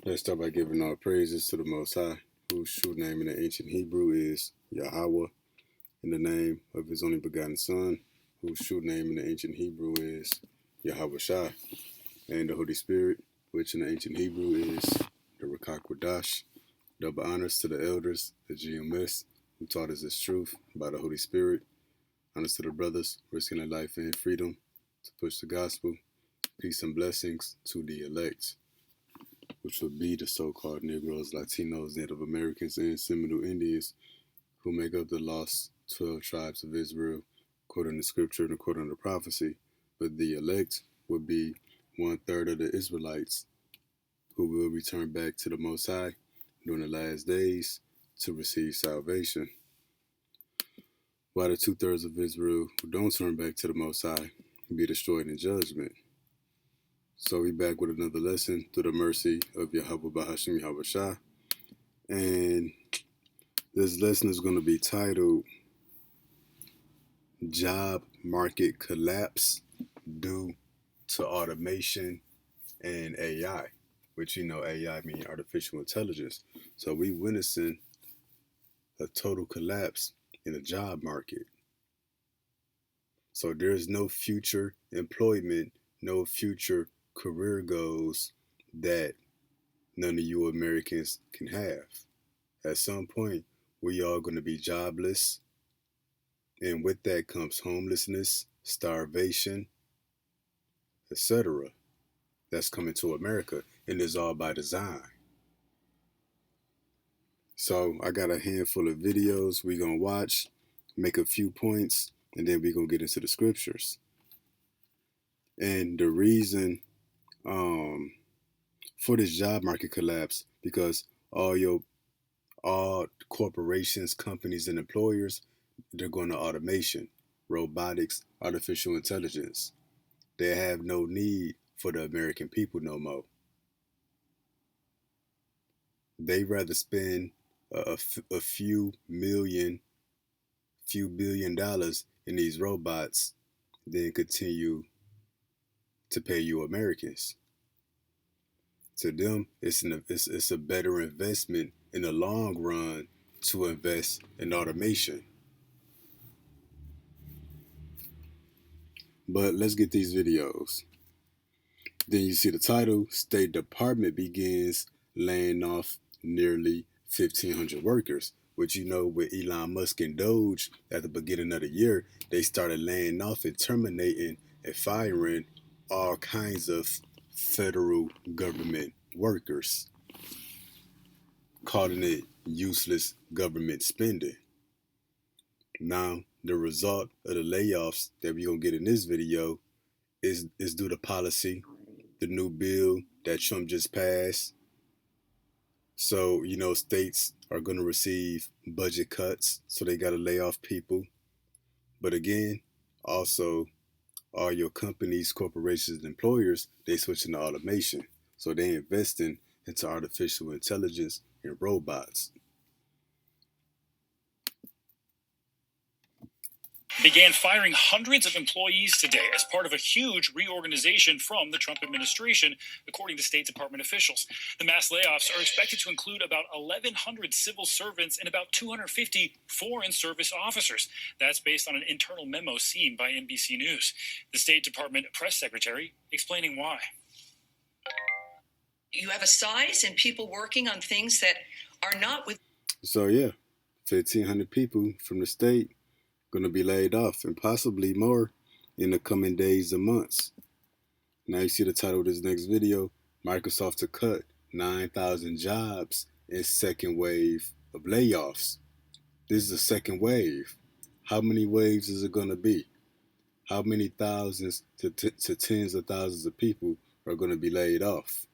Let's start by giving all praises to the Most High, whose true name in the ancient Hebrew is Yahweh, in the name of his only begotten Son, whose true name in the ancient Hebrew is Yahweh Shai, and the Holy Spirit, which in the ancient Hebrew is the Ruach HaKodesh. Double honors to the elders, the GMS, who taught us this truth by the Holy Spirit. Honors to the brothers, risking their life and freedom to push the gospel. Peace and blessings to the elect, which would be the so-called Negroes, Latinos, Native Americans, and Seminole Indians, who make up the lost 12 tribes of Israel, according to scripture and according to prophecy. But the elect would be 1/3 of the Israelites, who will return back to the Most High during the last days to receive salvation, while the 2/3 of Israel who don't turn back to the Most High will be destroyed in judgment. So we back with another lesson through the mercy of Yahweh Bahashim Yahweh Shah. And this lesson is going to be titled Job Market Collapse Due to Automation and AI, which AI means artificial intelligence. So we witnessing a total collapse in the job market. So there's no future employment, no future career goals that none of you Americans can have. At some point, we are going to be jobless. And with that comes homelessness, starvation, etc. That's coming to America. And it's all by design. So I got a handful of videos we're going to watch, make a few points, and then we're going to get into the scriptures. And the reason for this job market collapse, because all corporations, companies, and employers, they're going to automation, robotics, artificial intelligence. They have no need for the American people no more. They rather spend a few billion dollars in these robots than continue to pay you Americans. To them, it's a better investment in the long run to invest in automation. But let's get these videos. Then you see the title, State Department begins laying off nearly 1,500 workers, which with Elon Musk and Doge at the beginning of the year, they started laying off and terminating and firing all kinds of federal government workers, calling it useless government spending. Now, the result of the layoffs that we're going to get in this video is due to policy, the new bill that Trump just passed. So, states are going to receive budget cuts, so they got to lay off people. But again, also, all your companies, corporations, and employers, they switching to automation. So they investing into artificial intelligence and robots. Began firing hundreds of employees today as part of a huge reorganization from the Trump administration, according to State Department officials. The mass layoffs are expected to include about 1,100 civil servants and about 250 foreign service officers. That's based on an internal memo seen by NBC News. The State Department press secretary explaining why. You have a size and people working on things that are not with. So yeah, 1,500 people from the state going to be laid off, and possibly more in the coming days and months. Now you see the title of this next video, Microsoft to cut 9,000 jobs in second wave of layoffs. This is a second wave. How many waves is it going to be? How many thousands to tens of thousands of people are going to be laid off?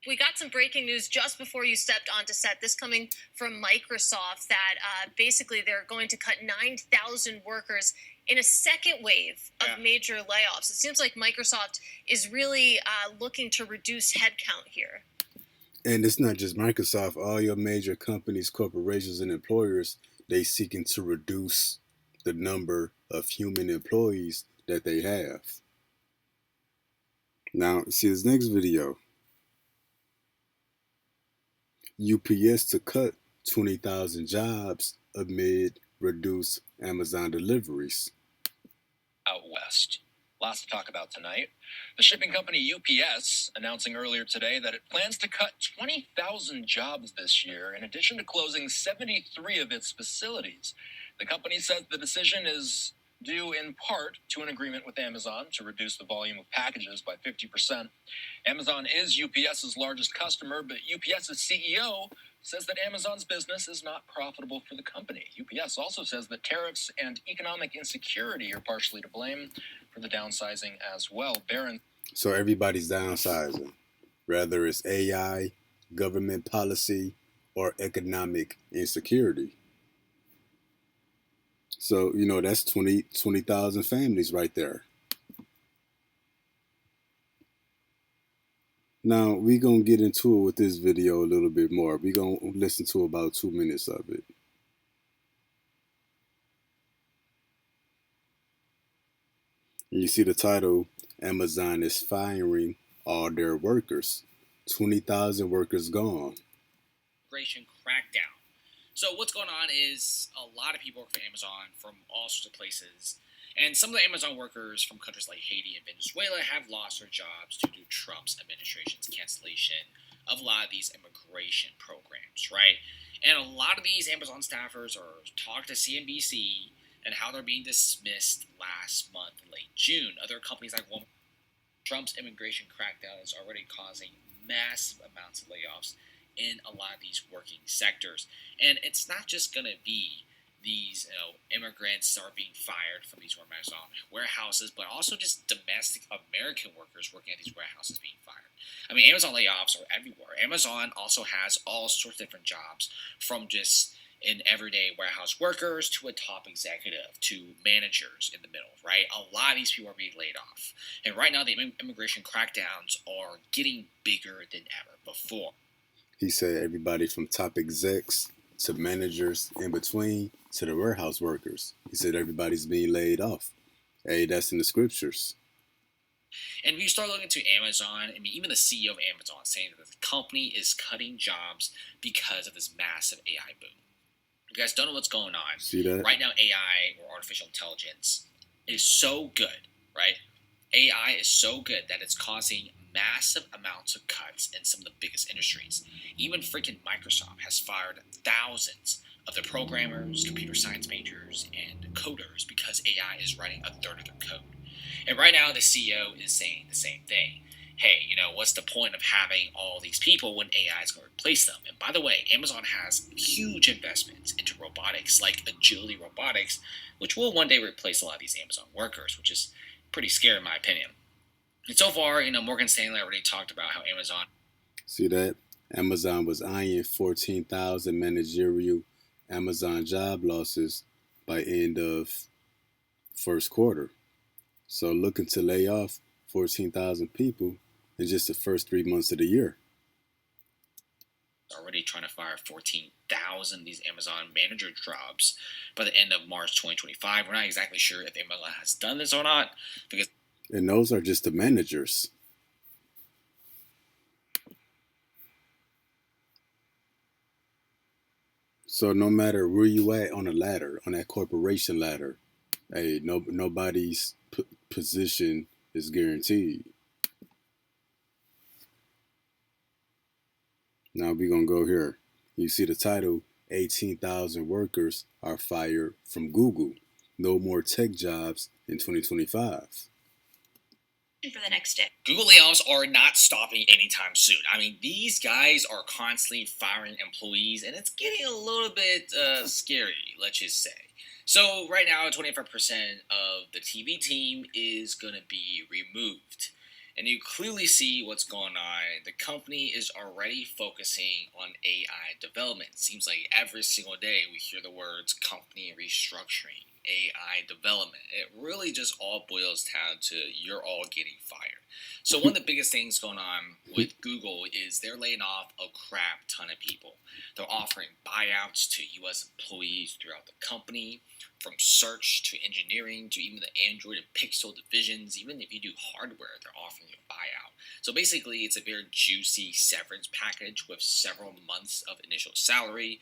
We got some breaking news just before you stepped onto set. This coming from Microsoft that basically they're going to cut 9,000 workers in a second wave of major layoffs. It seems like Microsoft is really looking to reduce headcount here. And it's not just Microsoft. All your major companies, corporations, and employers, they seeking to reduce the number of human employees that they have. Now, see this next video. UPS to cut 20,000 jobs amid reduced Amazon deliveries. Out west. Lots to talk about tonight. The shipping company UPS announcing earlier today that it plans to cut 20,000 jobs this year, in addition to closing 73 of its facilities. The company says the decision is due in part to an agreement with Amazon to reduce the volume of packages by 50%. Amazon is UPS's largest customer, but UPS's CEO says that Amazon's business is not profitable for the company. UPS also says that tariffs and economic insecurity are partially to blame for the downsizing as well. Barron. So everybody's downsizing, whether it's AI, government policy, or economic insecurity. So, that's 20,000 families right there. Now, we're going to get into it with this video a little bit more. We're going to listen to about 2 minutes of it. And you see the title, Amazon is firing all their workers. 20,000 workers gone. Immigration crackdown. So what's going on is a lot of people work for Amazon from all sorts of places. And some of the Amazon workers from countries like Haiti and Venezuela have lost their jobs due to Trump's administration's cancellation of a lot of these immigration programs, right? And a lot of these Amazon staffers are talking to CNBC and how they're being dismissed last month in late June. Other companies like Walmart. Trump's immigration crackdown is already causing massive amounts of layoffs in a lot of these working sectors. And it's not just going to be these immigrants that are being fired from these Amazon warehouses, but also just domestic American workers working at these warehouses being fired. I mean, Amazon layoffs are everywhere. Amazon also has all sorts of different jobs, from just in everyday warehouse workers to a top executive to managers in the middle, right? A lot of these people are being laid off. And right now, the immigration crackdowns are getting bigger than ever before. He said everybody from top execs to managers in between to the warehouse workers. He said everybody's being laid off. Hey, that's in the scriptures. And if you start looking to Amazon, I mean, even the CEO of Amazon is saying that the company is cutting jobs because of this massive AI boom. You guys don't know what's going on. See that? Right now, AI, or artificial intelligence, is so good, right? AI is so good that it's causing massive amounts of cuts in some of the biggest industries. Even freaking Microsoft has fired thousands of their programmers, computer science majors, and coders because AI is writing a third of their code. And right now, the CEO is saying the same thing. Hey, what's the point of having all these people when AI is going to replace them? And by the way, Amazon has huge investments into robotics, like Agility Robotics, which will one day replace a lot of these Amazon workers, which is pretty scary in my opinion. And so far, Morgan Stanley already talked about how Amazon. See that? Amazon was eyeing 14,000 managerial Amazon job losses by end of first quarter. So looking to lay off 14,000 people in just the first 3 months of the year. Already trying to fire 14,000 these Amazon manager jobs by the end of March 2025. We're not exactly sure if Amazon has done this or not, because. And those are just the managers. So no matter where you at on the ladder, on that corporation ladder, hey, nobody's position is guaranteed. Now we're going to go here. You see the title, 18,000 workers are fired from Google. No more tech jobs in 2025. For the next day. Google layoffs are not stopping anytime soon. I mean, these guys are constantly firing employees, and it's getting a little bit scary, let's just say. So right now, 25% of the TV team is going to be removed. And you clearly see what's going on. The company is already focusing on AI development. It seems like every single day we hear the words company restructuring, AI development. It really just all boils down to you're all getting fired. So one of the biggest things going on with Google is they're laying off a crap ton of people. They're offering buyouts to U.S. employees throughout the company, from search to engineering to even the Android and Pixel divisions. Even if you do hardware, they're offering definitely a buyout. So basically, it's a very juicy severance package with several months of initial salary,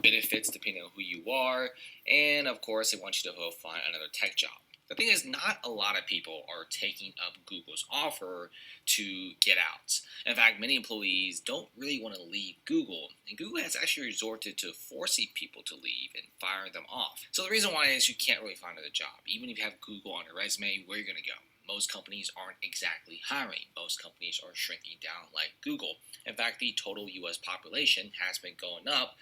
benefits depending on who you are, and of course, they want you to go find another tech job. The thing is, not a lot of people are taking up Google's offer to get out. In fact, many employees don't really want to leave Google, and Google has actually resorted to forcing people to leave and firing them off. So the reason why is you can't really find another job. Even if you have Google on your resume, where are you going to go? Most companies aren't exactly hiring. Most companies are shrinking down like Google. In fact, the total U.S. population has been going up.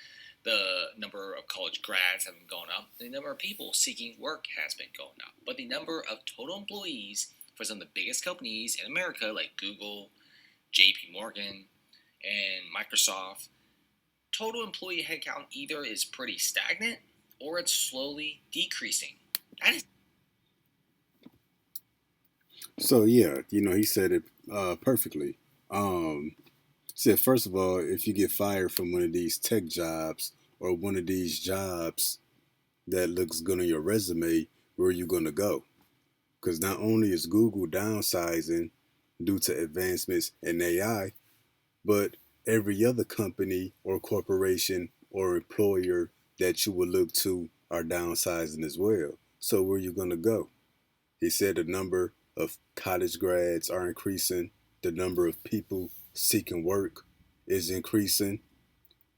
The number of college grads have been going up. The number of people seeking work has been going up. But the number of total employees for some of the biggest companies in America, like Google, JP Morgan, and Microsoft, total employee headcount either is pretty stagnant or it's slowly decreasing. That is So yeah, he said it perfectly. Said first of all, if you get fired from one of these tech jobs or one of these jobs that looks good on your resume, where are you gonna go? Because not only is Google downsizing due to advancements in AI, but every other company or corporation or employer that you would look to are downsizing as well. So where are you gonna go? He said the number of college grads are increasing, the number of people seeking work is increasing,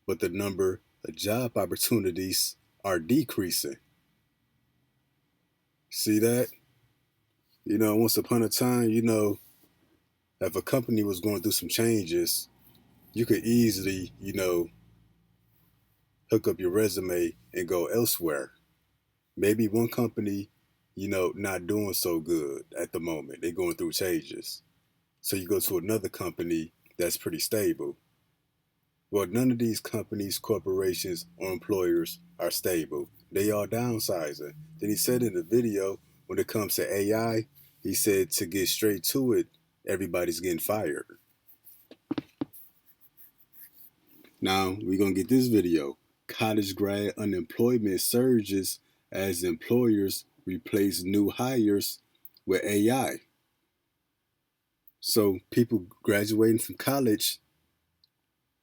but the number of job opportunities are decreasing. See that? Once upon a time, if a company was going through some changes, you could easily, hook up your resume and go elsewhere. Maybe one company, not doing so good at the moment. They're going through changes. So you go to another company that's pretty stable. Well, none of these companies, corporations, or employers are stable. They are downsizing. Then he said in the video, when it comes to AI, he said to get straight to it, everybody's getting fired. Now, we're going to get this video. College grad unemployment surges as employers replace new hires with AI. So people graduating from college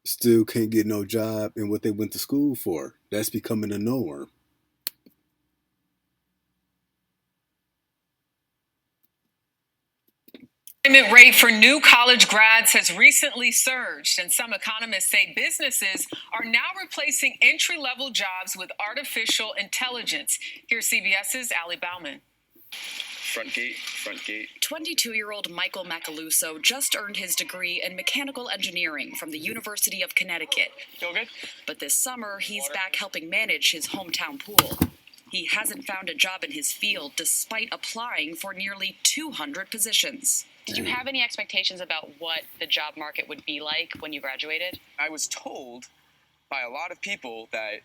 still can't get no job in what they went to school for. That's becoming a norm. Employment rate for new college grads has recently surged, and some economists say businesses are now replacing entry-level jobs with artificial intelligence. Here's CBS's Ali Bauman. Front gate. 22-year-old Michael Macaluso just earned his degree in mechanical engineering from the University of Connecticut. Feel good? But this summer, he's back helping manage his hometown pool. He hasn't found a job in his field despite applying for nearly 200 positions. Did you have any expectations about what the job market would be like when you graduated? I was told by a lot of people that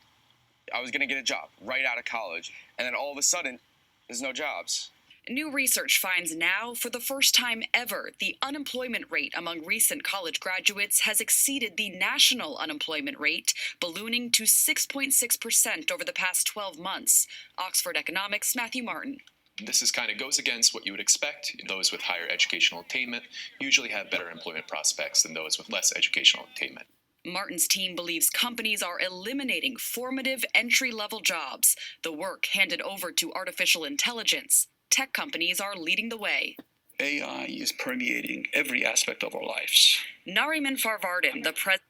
I was going to get a job right out of college, and then all of a sudden, there's no jobs. New research finds now, for the first time ever, the unemployment rate among recent college graduates has exceeded the national unemployment rate, ballooning to 6.6% over the past 12 months. Oxford Economics' Matthew Martin. This kind of goes against what you would expect. Those with higher educational attainment usually have better employment prospects than those with less educational attainment. Martin's team believes companies are eliminating formative entry-level jobs, the work handed over to artificial intelligence. Tech companies are leading the way. AI is permeating every aspect of our lives. Nariman Farvardin, the president.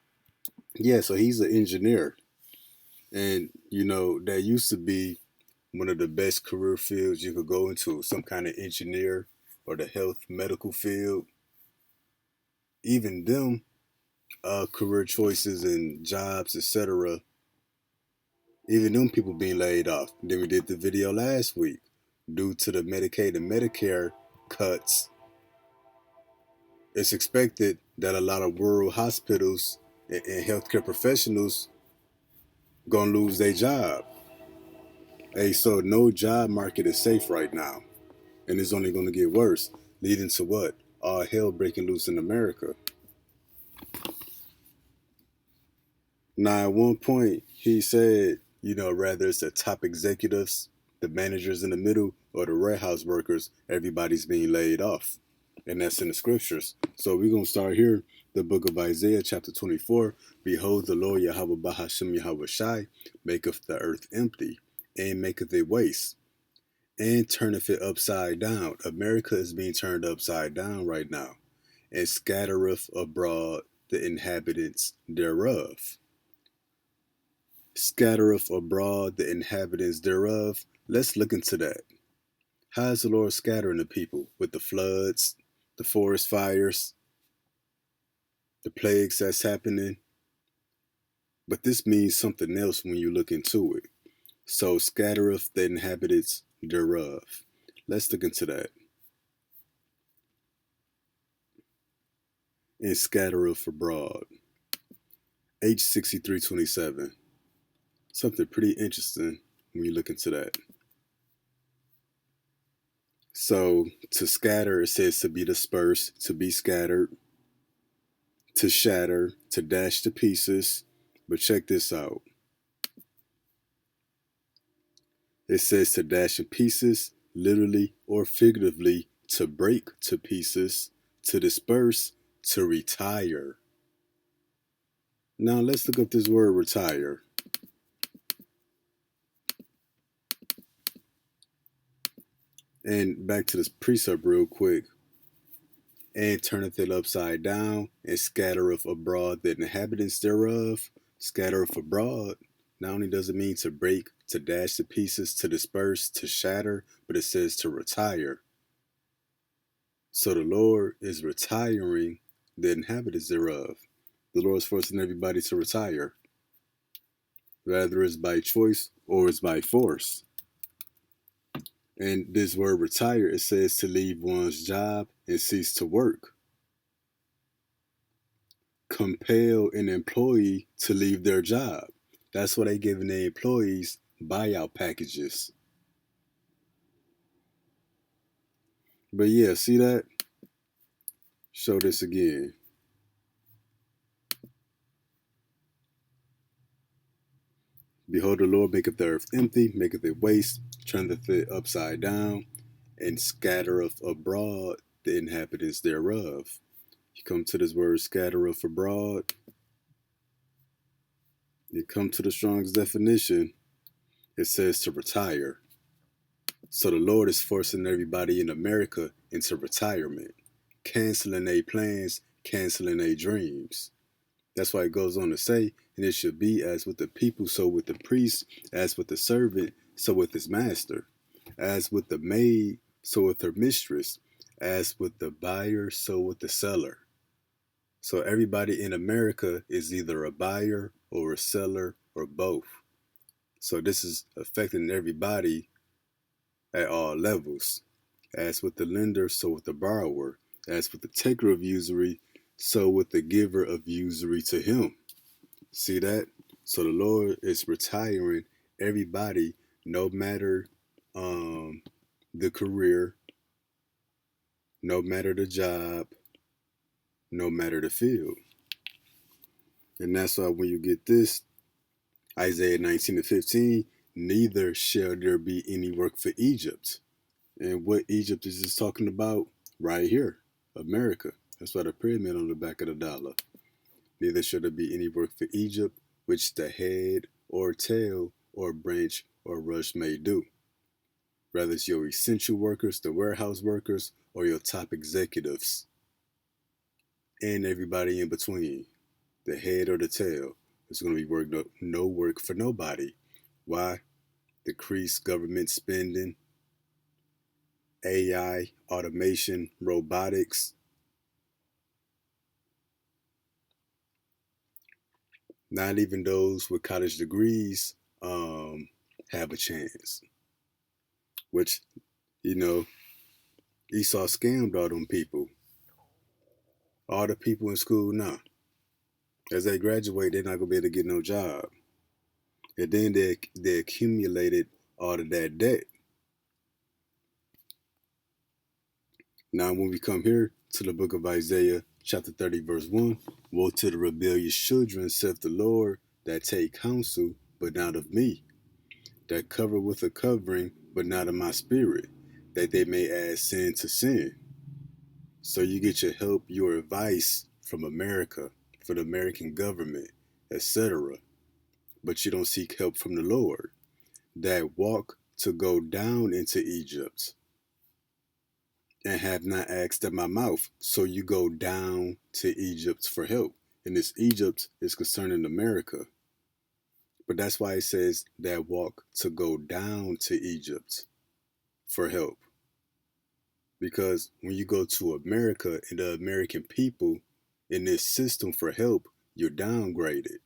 Yeah, so he's an engineer. And, that used to be one of the best career fields you could go into, some kind of engineer or the health medical field. Even them career choices and jobs, etc. Even them people being laid off. Then we did the video last week. Due to the Medicaid and Medicare cuts, it's expected that a lot of rural hospitals and healthcare professionals gonna lose their job. Hey, so no job market is safe right now, and it's only gonna get worse, leading to what? All hell breaking loose in America. Now, at one point, he said, whether it's the top executives, the managers in the middle, or the warehouse workers, everybody's being laid off. And that's in the scriptures. So we're going to start here, the book of Isaiah, chapter 24. Behold, the Lord Yahweh Bahashim Yahweh Shai maketh the earth empty, and maketh it waste, and turneth it upside down. America is being turned upside down right now, and scattereth abroad the inhabitants thereof. Scattereth abroad the inhabitants thereof. Let's look into that. How is the Lord scattering the people? With the floods, the forest fires, the plagues that's happening. But this means something else when you look into it. So scattereth the inhabitants thereof. Let's look into that. And scattereth abroad. H6327. Something pretty interesting when you look into that. So to scatter, it says to be dispersed, to be scattered, to shatter, to dash to pieces. But check this out. It says to dash in pieces, literally or figuratively, to break to pieces, to disperse, to retire. Now let's look up this word retire. And back to this precept real quick. And turneth it upside down, and scattereth abroad the inhabitants thereof. Scattereth abroad. Not only does it mean to break, to dash to pieces, to disperse, to shatter, but it says to retire. So the Lord is retiring the inhabitants thereof. The Lord is forcing everybody to retire. Whether it's by choice or it's by force. And this word retire, it says to leave one's job and cease to work. Compel an employee to leave their job. That's why they giving their employees buyout packages. But yeah, see that? Show this again. Behold, the Lord maketh the earth empty, maketh it waste, turneth it upside down, and scattereth abroad the inhabitants thereof. You come to this word scattereth abroad. You come to the Strong's definition. It says to retire. So the Lord is forcing everybody in America into retirement, canceling their plans, canceling their dreams. That's why it goes on to say, and it should be as with the people, so with the priest, as with the servant, so with his master, as with the maid, so with her mistress, as with the buyer, so with the seller. So everybody in America is either a buyer or a seller or both. So this is affecting everybody at all levels. As with the lender, so with the borrower. As with the taker of usury, so with the giver of usury to him. See that? So the Lord is retiring everybody, no matter the career, no matter the job, no matter the field. And that's why when you get this, Isaiah 19:15, neither shall there be any work for Egypt. And what Egypt is this talking about? Right here, America. That's why the pyramid on the back of the dollar. Neither shall there be any work for Egypt, which the head or tail or branch or rush may do. Whether it's your essential workers, the warehouse workers, or your top executives. And everybody in between, the head or the tail. There's going to be no work for nobody. Why? Decreased government spending, AI, automation, robotics. Not even those with college degrees have a chance. Which, Esau scammed all them people. All the people in school now. As they graduate, they're not going to be able to get no job. And then they accumulated all of that debt. Now when we come here to the book of Isaiah, chapter 30, verse 1, woe to the rebellious children, saith the Lord, that take counsel, but not of me, that cover with a covering, but not of my spirit, that they may add sin to sin. So you get your help, your advice from America, from the American government, etc. But you don't seek help from the Lord that walk to go down into Egypt and have not asked at my mouth. So you go down to Egypt for help. And this Egypt is concerning America. But that's why it says that walk to go down to Egypt for help. Because when you go to America and the American people in this system for help, you're downgraded.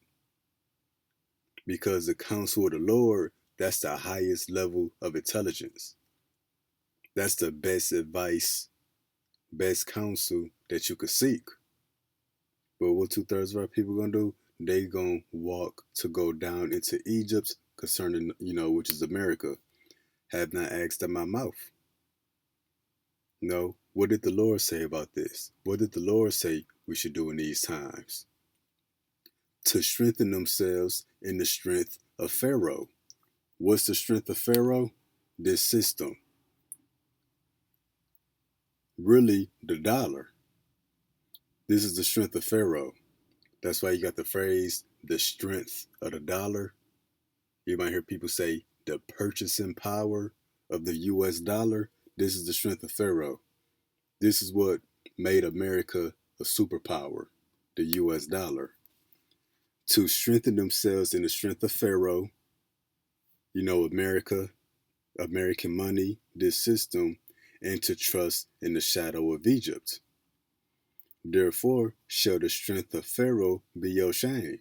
Because the counsel of the Lord, that's the highest level of intelligence. That's the best advice, best counsel that you could seek. But what 2/3 of our people gonna do? They gonna walk to go down into Egypt concerning, which is America. Have not asked at my mouth. No, what did the Lord say about this? What did the Lord say we should do in these times? To strengthen themselves in the strength of Pharaoh. What's the strength of Pharaoh? This system. Really, the dollar. This is the strength of Pharaoh. That's why you got the phrase, the strength of the dollar. You might hear people say the purchasing power of the US dollar. This is the strength of Pharaoh. This is what made America a superpower, the US dollar. To strengthen themselves in the strength of Pharaoh, America, American money, this system, and to trust in the shadow of Egypt. Therefore, shall the strength of Pharaoh be your shame.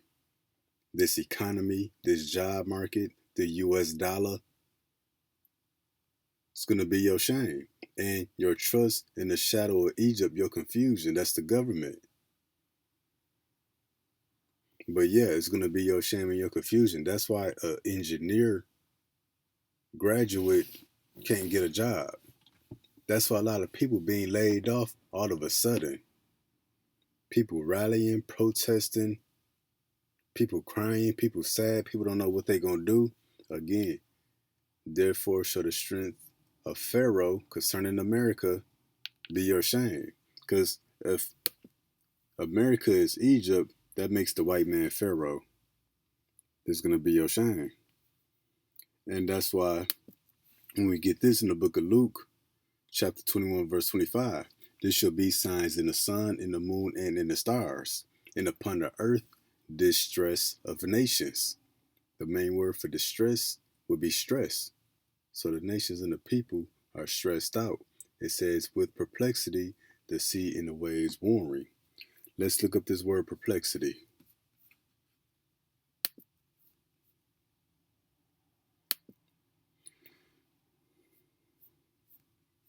This economy, this job market, the US dollar, it's going to be your shame. And your trust in the shadow of Egypt, your confusion, that's the government. But yeah, it's going to be your shame and your confusion. That's why an engineer graduate can't get a job. That's why a lot of people being laid off all of a sudden. People rallying, protesting, people crying, people sad, people don't know what they're going to do. Again, therefore shall the strength of Pharaoh concerning America be your shame. Because if America is Egypt, that makes the white man Pharaoh. It's going to be your shame. And that's why when we get this in the book of Luke, chapter 21, verse 25, there shall be signs in the sun, in the moon, and in the stars, and upon the earth, distress of nations. The main word for distress would be stress. So the nations and the people are stressed out. It says, with perplexity, the sea and the waves warring. Let's look up this word perplexity.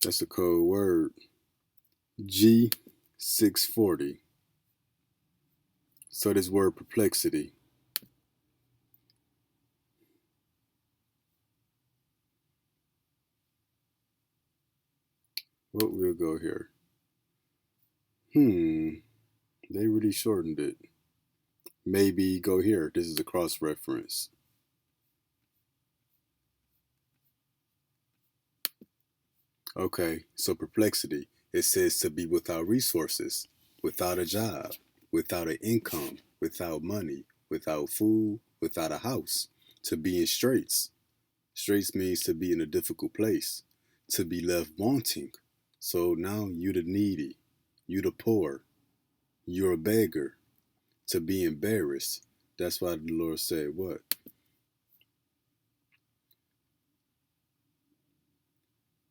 That's a code word. G640. So this word perplexity. Well, we'll go here. They really shortened it. Maybe go here. This is a cross reference. Okay, so perplexity. It says to be without resources, without a job, without an income, without money, without food, without a house, to be in straits. Straits means to be in a difficult place, to be left wanting. So now you the needy, you the poor, you're a beggar, to be embarrassed. That's why the Lord said what?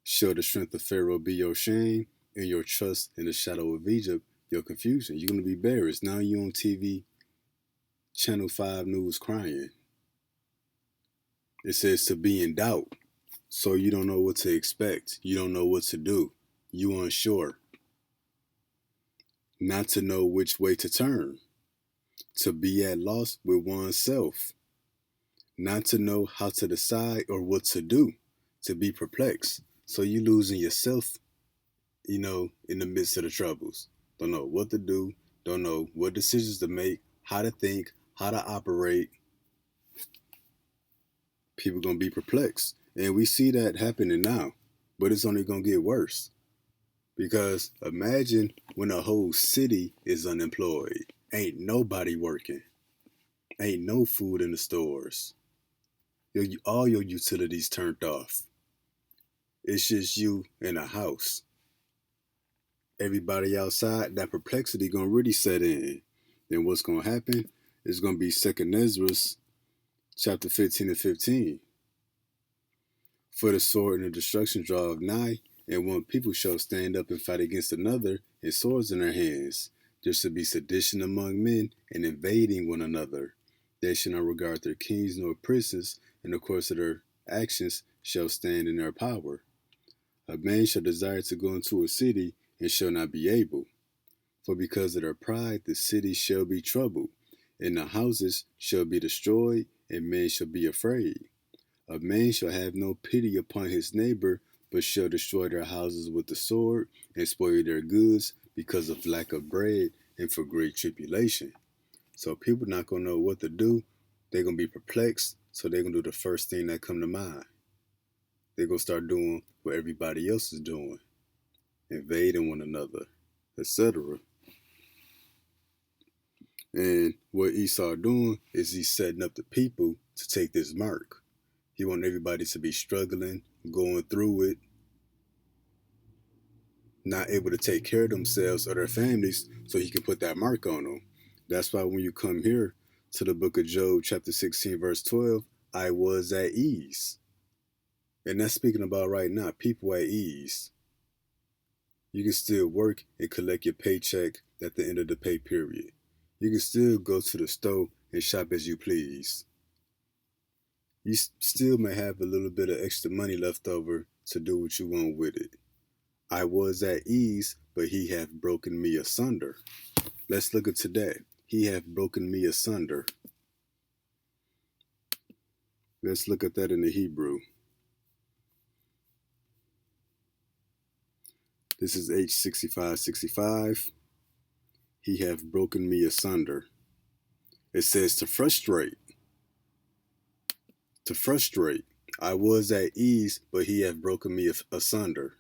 Shall the strength of Pharaoh be your shame, and your trust in the shadow of Egypt your confusion? You're going to be embarrassed. Now you're on TV, Channel 5 News crying. It says to be in doubt. So you don't know what to expect. You don't know what to do. You unsure. Not to know which way to turn. To be at loss with oneself. Not to know how to decide or what to do. To be perplexed. So you losing yourself, in the midst of the troubles. Don't know what to do. Don't know what decisions to make, how to think, how to operate. People going to be perplexed. And we see that happening now. But it's only going to get worse. Because imagine when a whole city is unemployed. Ain't nobody working. Ain't no food in the stores. All your utilities turned off. It's just you in a house. Everybody outside, that perplexity gonna really set in. Then what's gonna happen? It's gonna be 2nd Ezra, chapter 15 and 15. For the sword and the destruction draweth nigh, and one people shall stand up and fight against another, and swords in their hands. There shall be sedition among men, and invading one another. They shall not regard their kings nor princes, and the course of their actions shall stand in their power. A man shall desire to go into a city, and shall not be able. For because of their pride the city shall be troubled, and the houses shall be destroyed, and men shall be afraid. A man shall have no pity upon his neighbor, but shall destroy their houses with the sword, and spoil their goods, because of lack of bread, and for great tribulation. So people not going to know what to do. They're going to be perplexed, so they're going to do the first thing that come to mind. They're going to start doing what everybody else is doing, invading one another, etc. And what Esau doing is he's setting up the people to take this mark. He wants everybody to be struggling, going through it, not able to take care of themselves or their families, so he can put that mark on them. That's why when you come here to the book of Job, chapter 16, verse 12, I was at ease. And that's speaking about right now, people at ease. You can still work and collect your paycheck at the end of the pay period. You can still go to the store and shop as you please. You still may have a little bit of extra money left over to do what you want with it. I was at ease, but he hath broken me asunder. Let's look at today. He hath broken me asunder. Let's look at that in the Hebrew. This is H6565. He hath broken me asunder. It says to frustrate. To frustrate. I was at ease, but he hath broken me asunder.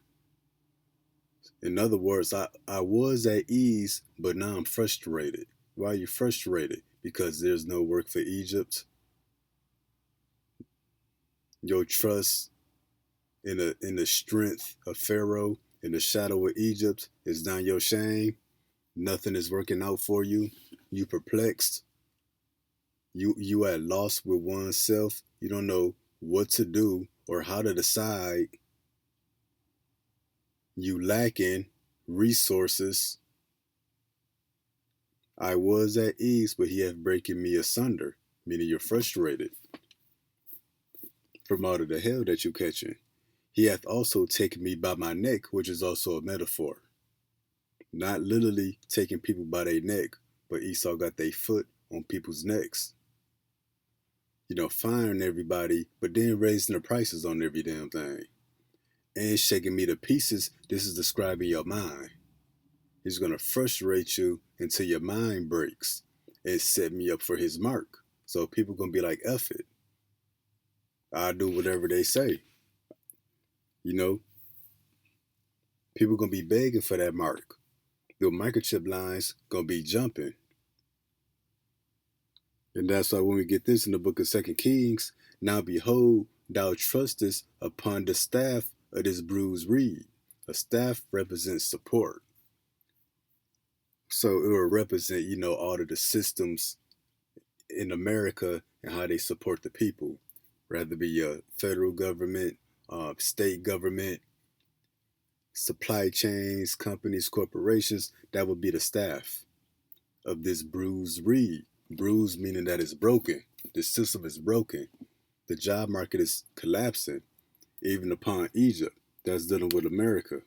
In other words, I was at ease, but now I'm frustrated. Why are you frustrated? Because there's no work for Egypt. Your trust in the strength of Pharaoh, in the shadow of Egypt, is down your shame. Nothing is working out for you. You perplexed. You at loss with oneself. You don't know what to do or how to decide. You lacking resources. I was at ease, but he hath broken me asunder, meaning you're frustrated from out of the hell that you're catching. He hath also taken me by my neck, which is also a metaphor. Not literally taking people by their neck, but Esau got their foot on people's necks. You know, firing everybody, but then raising the prices on every damn thing. And shaking me to pieces. This is describing your mind. He's going to frustrate you until your mind breaks and set me up for his mark. So people going to be like, F it. I'll do whatever they say. You know, people going to be begging for that mark. The microchip lines going to be jumping. And that's why when we get this in the book of 2 Kings, now behold, thou trustest upon the staff of this bruised reed. A staff represents support. So it will represent, you know, all of the systems in America and how they support the people. Rather be a federal government, state government, supply chains, companies, corporations. That would be the staff of this bruised reed. Bruised meaning that it's broken. The system is broken. The job market is collapsing, even upon Egypt. That's dealing with America.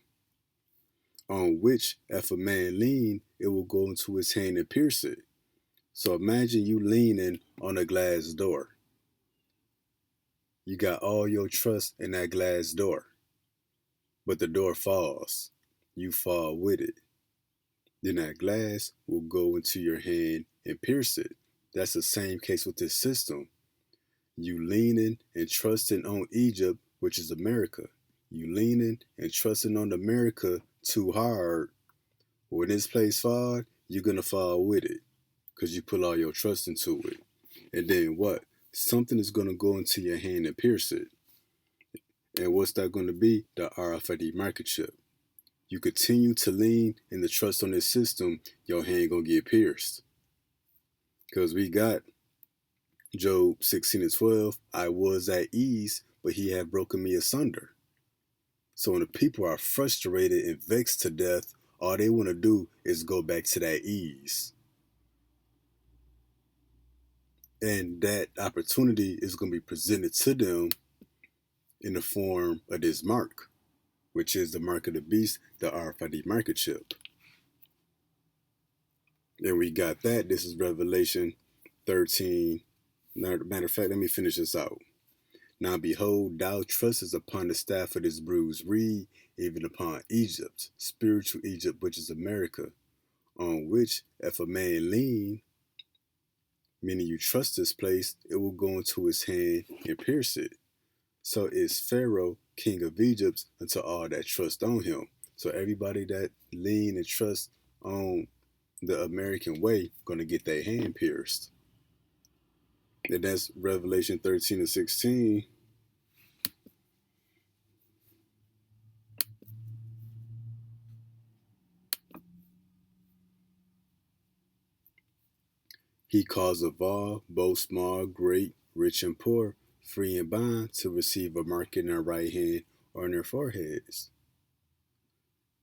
On which, if a man lean, it will go into his hand and pierce it. So imagine you leaning on a glass door. You got all your trust in that glass door. But the door falls. You fall with it. Then that glass will go into your hand and pierce it. That's the same case with this system. You leaning and trusting on Egypt, which is America. You leaning and trusting on America too hard, when this place fall, you're going to fall with it because you put all your trust into it. And then what? Something is going to go into your hand and pierce it. And what's that going to be? The RFID market chip. You continue to lean and the trust on this system, your hand going to get pierced. Because we got Job 16:12, I was at ease, but he had broken me asunder. So when the people are frustrated and vexed to death, all they want to do is go back to that ease. And that opportunity is going to be presented to them in the form of this mark, which is the mark of the beast, the RFID market chip. And we got that. This is Revelation 13. Matter of fact, let me finish this out. Now behold, thou trustest upon the staff of this bruised reed, even upon Egypt, spiritual Egypt, which is America, on which if a man lean, meaning you trust this place, it will go into his hand and pierce it. So is Pharaoh, king of Egypt, unto all that trust on him. So everybody that lean and trust on the American way gonna get their hand pierced. And that's Revelation 13:16. He causeth all, both small, great, rich, and poor, free and bond, to receive a mark in their right hand or in their foreheads.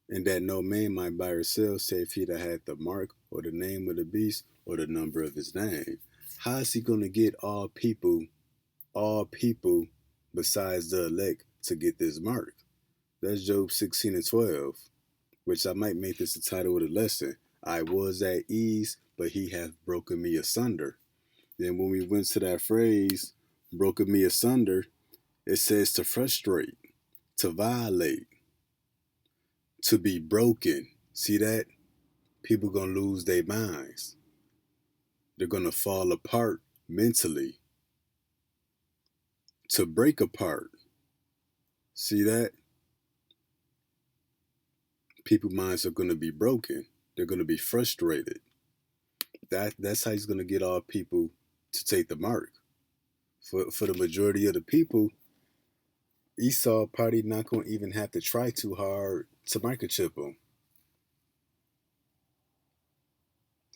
And that no man might buy or sell, save he that hath the mark, or the name of the beast, or the number of his name. How is he going to get all people besides the elect to get this mark? That's Job 16:12, which I might make this the title of the lesson. I was at ease, but he hath broken me asunder. Then when we went to that phrase, broken me asunder, it says to frustrate, to violate, to be broken. See that? People going to lose their minds. They're going to fall apart mentally. To break apart. See that? People's minds are going to be broken. They're going to be frustrated. That's how he's going to get all people to take the mark. For the majority of the people, Esau probably not going to even have to try too hard to microchip them.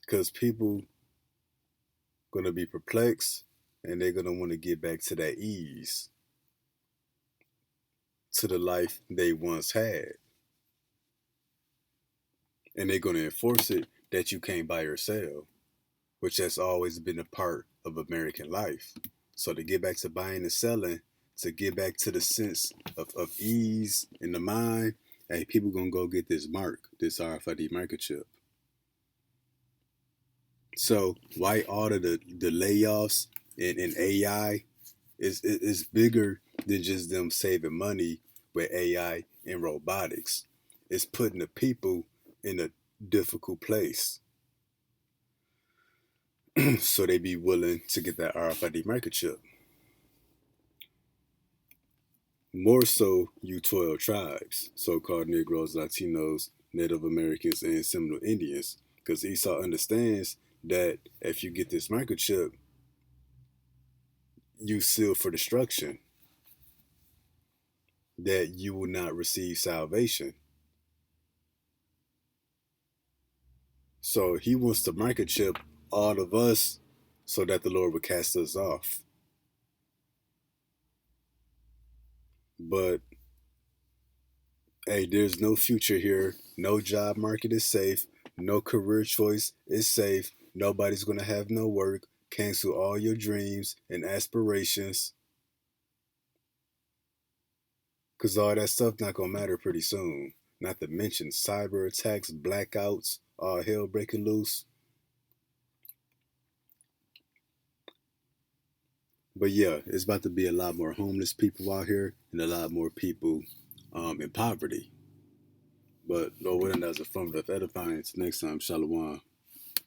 Because people going to be perplexed and they're going to want to get back to that ease, to the life they once had. And they're going to enforce it that you can't buy or sell, which has always been a part of American life. So to get back to buying and selling, to get back to the sense of ease in the mind, hey, people going to go get this mark, this RFID microchip. So why all of the layoffs in AI is bigger than just them saving money with AI and robotics. It's putting the people in a difficult place. So they be willing to get that RFID microchip. More so, you 12 tribes, so-called Negroes, Latinos, Native Americans, and Seminole Indians. Because Esau understands that if you get this microchip, you seal for destruction. That you will not receive salvation. So he wants to microchip all of us so that the Lord would cast us off. But, hey, there's no future here. No job market is safe. No career choice is safe. Nobody's going to have no work. Cancel all your dreams and aspirations. Because all that stuff not going to matter pretty soon. Not to mention cyber attacks, blackouts, all hell breaking loose. But yeah, it's about to be a lot more homeless people out here and a lot more people in poverty. But Lord willing, that's a formative edifying. Next time, Shalom.